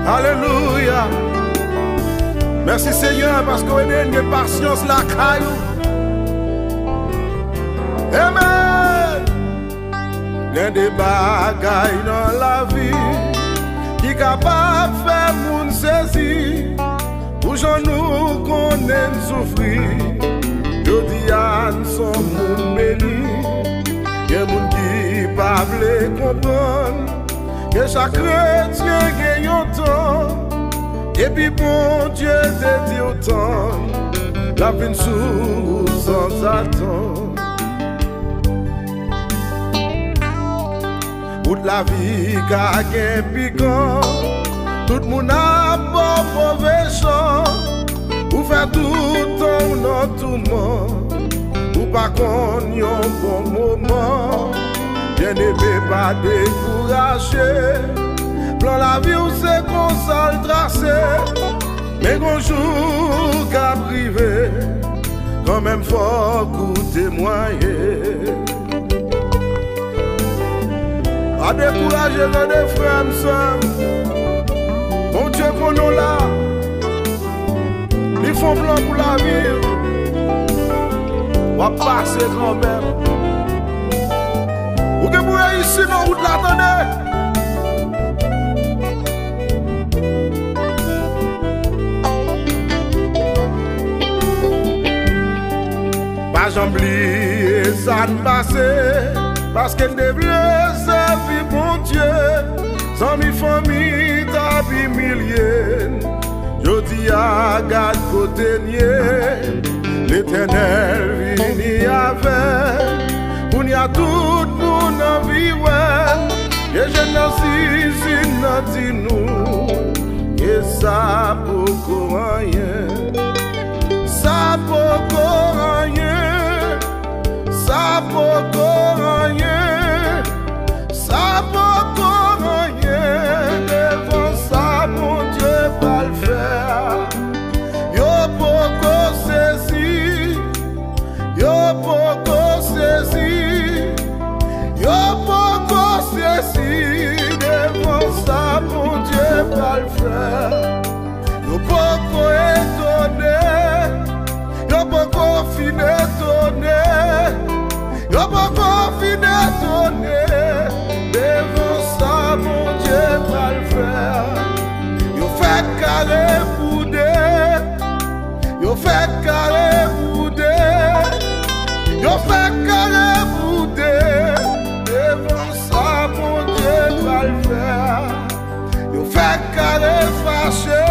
Alléluia. Merci Seigneur parce qu'on a une patience la caillou. Amen. Il y a des bagailles dans la vie qui sont capables de faire moun saisir. Pour j'en nous connaît souffrir. Je dis à son moun béni. Il y a des gens qui ne peuvent pas comprendre. Que chaque chrétien gagne autant. Et puis bon Dieu te dit autant. La vie sous sans attendre. Toute la vie qu'a gagne piquant. Tout le monde a bon mauvais chant. Ou faire tout ton autrement. Ou pas qu'on y a un bon moment. Bien-aimé, pas découragé. Plan la vie où c'est qu'on s'en tracé. Mais qu'on joue qu'à privé. Quand même faut témoigner. Pas décourager dans des frères et sœurs. Mon Dieu pour nous là. Ils font plan pour la vie. On va passer quand même. Ou que vous ici dans la route l'attendez. Pas j'oublie ça ne passe. Parce qu'elle devrait servir bon Dieu. Sans mi famille ta vie milliers. Je dis à garde côté nier. L'Éternel vini avec. On y a tout le monde en vie, ouais. Et je n'en suis nous. Et ça beaucoup rien. Ça beaucoup rien. Ça beaucoup rien. Ça beaucoup rien. Devant ça, mon Dieu va le faire. Yo beaucoup saisi. Yo beaucoup saisi. Yo beaucoup saisi, devant ça, mon Dieu va le faire. Yo beaucoup étonné, yo beaucoup fin étonné, yo beaucoup fin étonné, devant ça, mon Dieu va le faire. Yo fait carré boudé, yo fait carré boudé, yo fait carré boudé. Devant ça, mon Dieu va le faire. Yo fait carré fâché.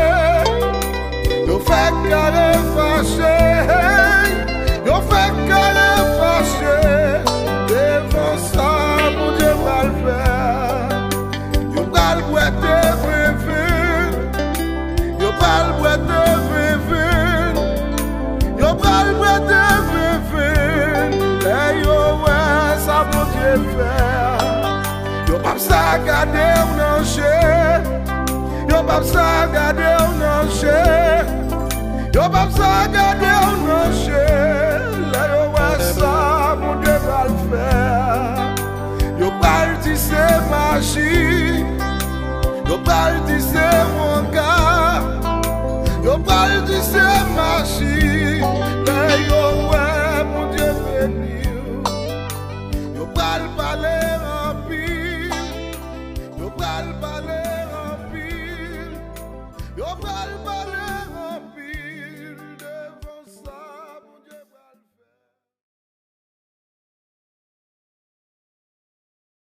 Yo fait carré fâché. Yo fait carré fâché. Devant ça, mon Dieu va le faire. Yo va le boiter vivre. Yo va le boiter vivre. Yo va le boiter vivre. Et yo ouais, ça mon Dieu faire. Yo pas ça garder ou non cher. Yo pas ça garder ou non cher. Yo pas ça garder ou non cher. Là yo ouais ça mon Dieu va le faire. Yo pas le tisser magie. Yo pas le tisser